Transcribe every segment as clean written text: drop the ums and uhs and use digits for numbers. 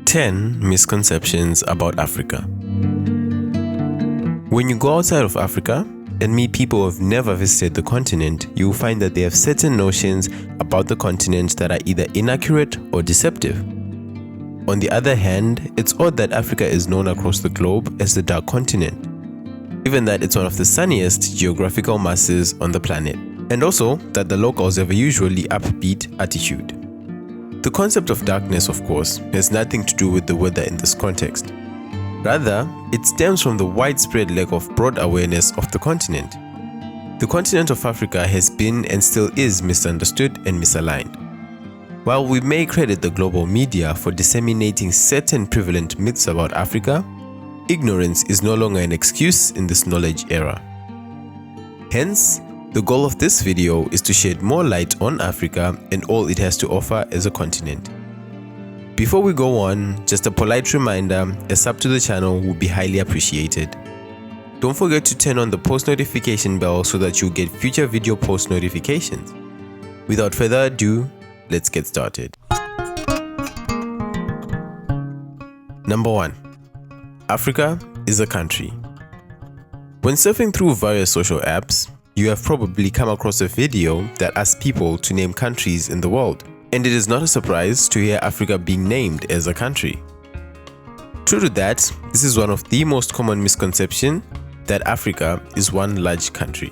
10 misconceptions about Africa. When you go outside of Africa and meet people who have never visited the continent, you will find that they have certain notions about the continent that are either inaccurate or deceptive. On the other hand, it's odd that Africa is known across the globe as the dark continent, given that it's one of the sunniest geographical masses on the planet, and also that the locals have a usually upbeat attitude. The concept of darkness, of course, has nothing to do with the weather in this context. Rather, it stems from the widespread lack of broad awareness of the continent. The continent of Africa has been and still is misunderstood and misaligned. While we may credit the global media for disseminating certain prevalent myths about Africa, ignorance is no longer an excuse in this knowledge era. Hence, the goal of this video is to shed more light on Africa and all it has to offer as a continent. Before we go on, just a polite reminder, a sub to the channel would be highly appreciated. Don't forget to turn on the post notification bell so that you'll get future video post notifications. Without further ado, let's get started. Number 1. Africa is a country. When surfing through various social apps, you have probably come across a video that asks people to name countries in the world, and it is not a surprise to hear Africa being named as a country. True to that, this is one of the most common misconceptions that Africa is one large country.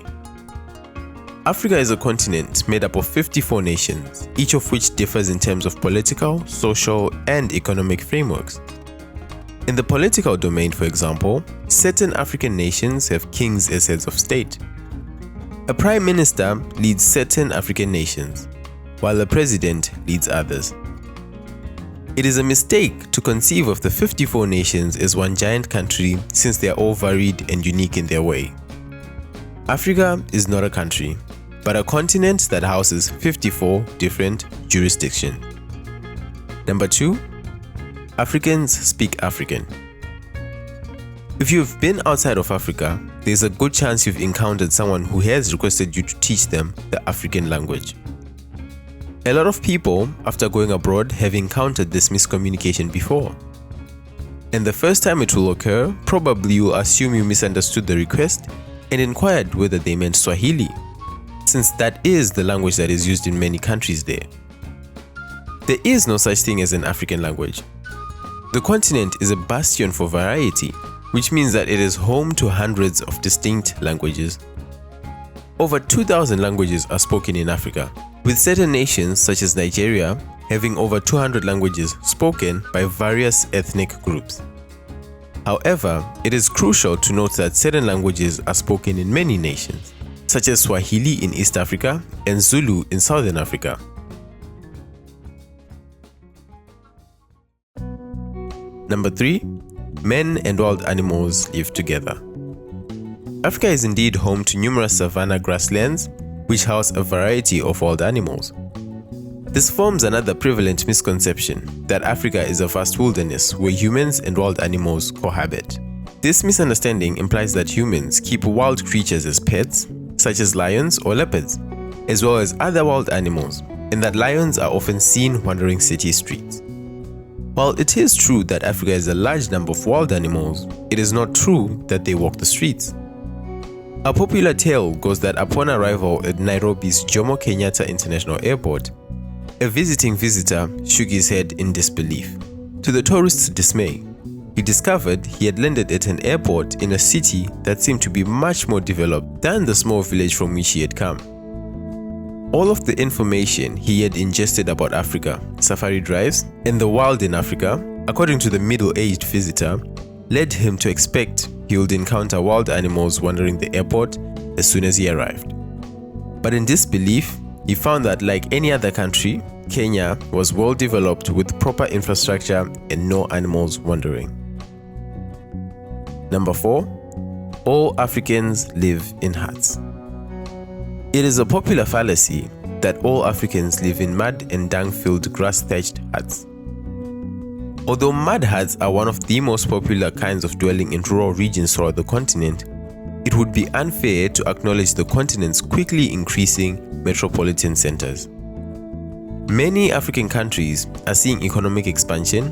Africa is a continent made up of 54 nations, each of which differs in terms of political, social, and economic frameworks. In the political domain, for example, certain African nations have kings as heads of state. A prime minister leads certain African nations, while a president leads others. It is a mistake to conceive of the 54 nations as one giant country since they are all varied and unique in their way. Africa is not a country, but a continent that houses 54 different jurisdictions. Number 2. Africans speak African. If you've been outside of Africa, there's a good chance you've encountered someone who has requested you to teach them the African language. A lot of people, after going abroad, have encountered this miscommunication before. And the first time it will occur, probably you'll assume you misunderstood the request and inquired whether they meant Swahili, since that is the language that is used in many countries there. There is no such thing as an African language. The continent is a bastion for variety, which means that it is home to hundreds of distinct languages. Over 2,000 languages are spoken in Africa, with certain nations such as Nigeria having over 200 languages spoken by various ethnic groups. However, it is crucial to note that certain languages are spoken in many nations, such as Swahili in East Africa and Zulu in Southern Africa. Number 3. Men and wild animals live together. Africa is indeed home to numerous savanna grasslands, which house a variety of wild animals. This forms another prevalent misconception that Africa is a vast wilderness where humans and wild animals cohabit. This misunderstanding implies that humans keep wild creatures as pets, such as lions or leopards, as well as other wild animals, and that lions are often seen wandering city streets. While it is true that Africa has a large number of wild animals, it is not true that they walk the streets. A popular tale goes that upon arrival at Nairobi's Jomo Kenyatta International Airport, a visiting visitor shook his head in disbelief. To the tourist's dismay, he discovered he had landed at an airport in a city that seemed to be much more developed than the small village from which he had come. All of the information he had ingested about Africa, safari drives, and the wild in Africa, according to the middle-aged visitor, led him to expect he would encounter wild animals wandering the airport as soon as he arrived. But in disbelief, he found that like any other country, Kenya was well developed with proper infrastructure and no animals wandering. Number 4. All Africans live in huts. It is a popular fallacy that all Africans live in mud and dung-filled grass-thatched huts. Although mud huts are one of the most popular kinds of dwelling in rural regions throughout the continent, it would be unfair to acknowledge the continent's quickly increasing metropolitan centers. Many African countries are seeing economic expansion,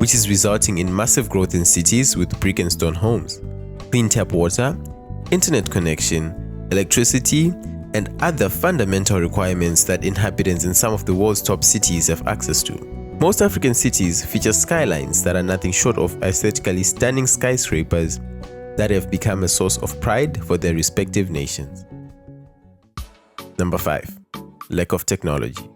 which is resulting in massive growth in cities with brick and stone homes, clean tap water, internet connection, electricity, and other fundamental requirements that inhabitants in some of the world's top cities have access to. Most African cities feature skylines that are nothing short of aesthetically stunning skyscrapers that have become a source of pride for their respective nations. Number 5. Lack of technology.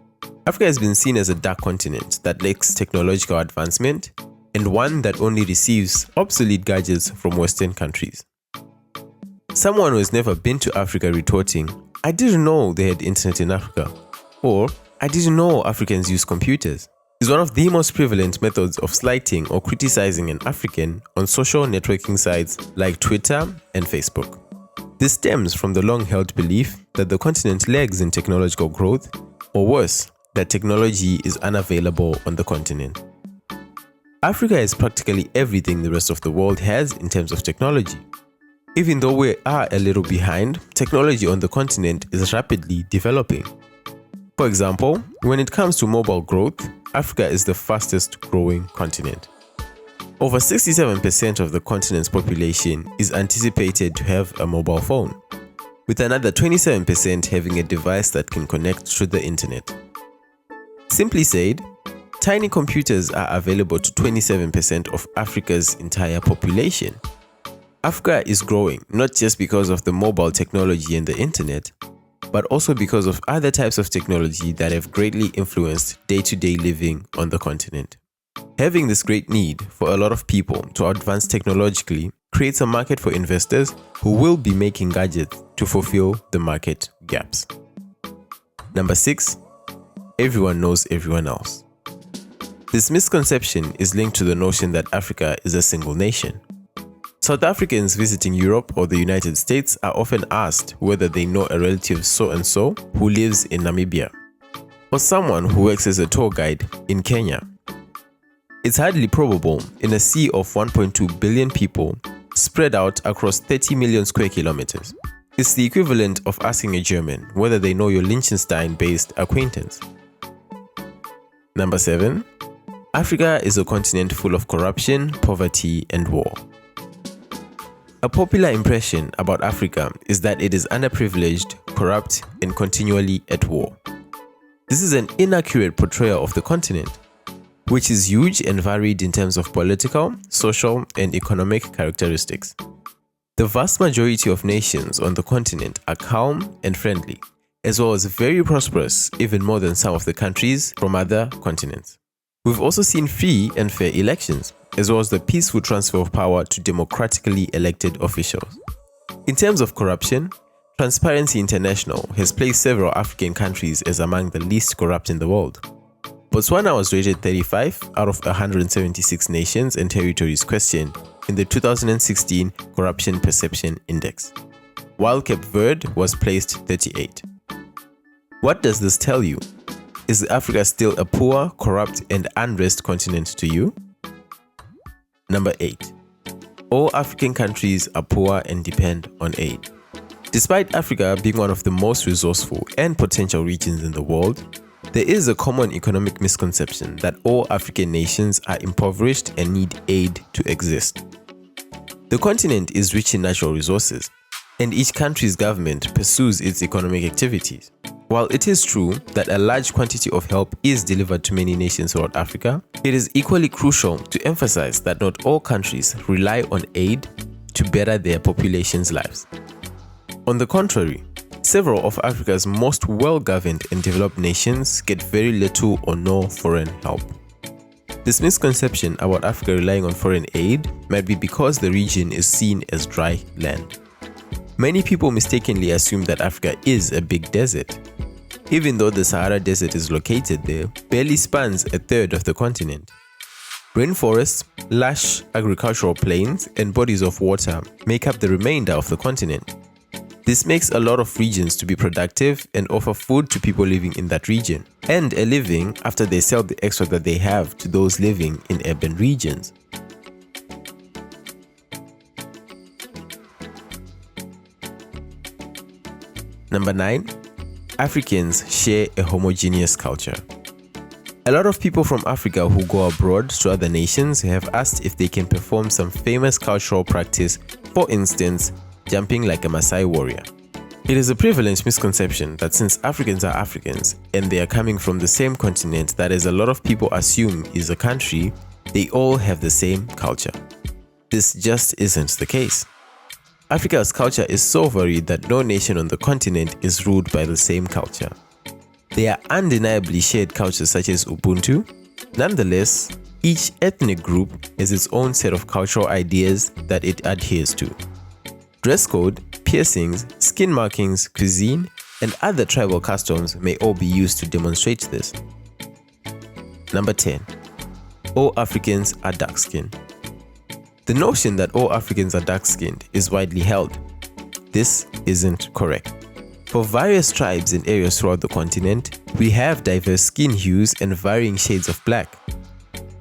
Africa has been seen as a dark continent that lacks technological advancement and one that only receives obsolete gadgets from Western countries. Someone who has never been to Africa retorting, "I didn't know they had internet in Africa," or "I didn't know Africans use computers," is one of the most prevalent methods of slighting or criticizing an African on social networking sites like Twitter and Facebook. This stems from the long-held belief that the continent lags in technological growth, or worse, that technology is unavailable on the continent. Africa has practically everything the rest of the world has in terms of technology. Even though we are a little behind, technology on the continent is rapidly developing. For example, when it comes to mobile growth, Africa is the fastest growing continent. Over 67% of the continent's population is anticipated to have a mobile phone, with another 27% having a device that can connect to the internet. Simply said, tiny computers are available to 27% of Africa's entire population. Africa is growing not just because of the mobile technology and the internet, but also because of other types of technology that have greatly influenced day-to-day living on the continent. Having this great need for a lot of people to advance technologically creates a market for investors who will be making gadgets to fulfill the market gaps. Number 6. Everyone knows everyone else. This misconception is linked to the notion that Africa is a single nation. South Africans visiting Europe or the United States are often asked whether they know a relative so-and-so who lives in Namibia, or someone who works as a tour guide in Kenya. It's hardly probable in a sea of 1.2 billion people spread out across 30 million square kilometers. It's the equivalent of asking a German whether they know your Liechtenstein-based acquaintance. Number 7. Africa is a continent full of corruption, poverty, and war. A popular impression about Africa is that it is underprivileged, corrupt, and continually at war. This is an inaccurate portrayal of the continent, which is huge and varied in terms of political, social, and economic characteristics. The vast majority of nations on the continent are calm and friendly, as well as very prosperous, even more than some of the countries from other continents. We've also seen free and fair elections, as well as the peaceful transfer of power to democratically elected officials. In terms of corruption, Transparency International has placed several African countries as among the least corrupt in the world. Botswana was rated 35 out of 176 nations and territories questioned in the 2016 Corruption Perception Index, while Cape Verde was placed 38. What does this tell you? Is Africa still a poor, corrupt, and unrest continent to you? Number 8. All African countries are poor and depend on aid. Despite Africa being one of the most resourceful and potential regions in the world, there is a common economic misconception that all African nations are impoverished and need aid to exist. The continent is rich in natural resources, and each country's government pursues its economic activities. While it is true that a large quantity of help is delivered to many nations throughout Africa, it is equally crucial to emphasize that not all countries rely on aid to better their population's lives. On the contrary, several of Africa's most well-governed and developed nations get very little or no foreign help. This misconception about Africa relying on foreign aid might be because the region is seen as dry land. Many people mistakenly assume that Africa is a big desert. Even though the Sahara Desert is located there, barely spans a third of the continent. Rainforests, lush agricultural plains, and bodies of water make up the remainder of the continent. This makes a lot of regions to be productive and offer food to people living in that region, and a living after they sell the extra that they have to those living in urban regions. Number 9. Africans share a homogeneous culture. A lot of people from Africa who go abroad to other nations have asked if they can perform some famous cultural practice, for instance, jumping like a Maasai warrior. It is a prevalent misconception that since Africans are Africans and they are coming from the same continent that as a lot of people assume is a country, they all have the same culture. This just isn't the case. Africa's culture is so varied that no nation on the continent is ruled by the same culture. There are undeniably shared cultures such as Ubuntu. Nonetheless, each ethnic group has its own set of cultural ideas that it adheres to. Dress code, piercings, skin markings, cuisine, and other tribal customs may all be used to demonstrate this. Number 10. All Africans are dark-skinned. The notion that all Africans are dark-skinned is widely held. This isn't correct. For various tribes and areas throughout the continent, we have diverse skin hues and varying shades of black.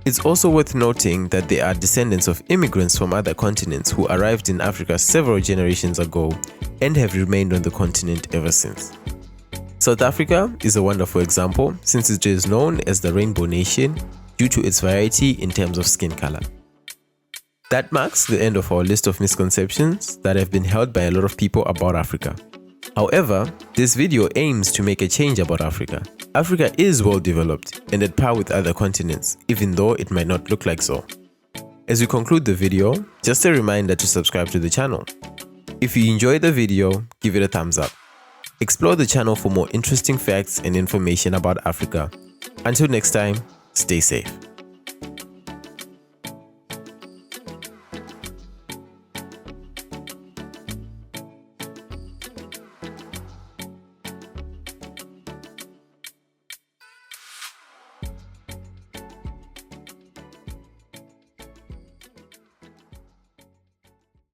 It's also worth noting that there are descendants of immigrants from other continents who arrived in Africa several generations ago and have remained on the continent ever since. South Africa is a wonderful example since it is known as the Rainbow Nation due to its variety in terms of skin color. That marks the end of our list of misconceptions that have been held by a lot of people about Africa. However, this video aims to make a change about Africa. Africa is well developed and at par with other continents, even though it might not look like so. As we conclude the video, just a reminder to subscribe to the channel. If you enjoyed the video, give it a thumbs up. Explore the channel for more interesting facts and information about Africa. Until next time, stay safe.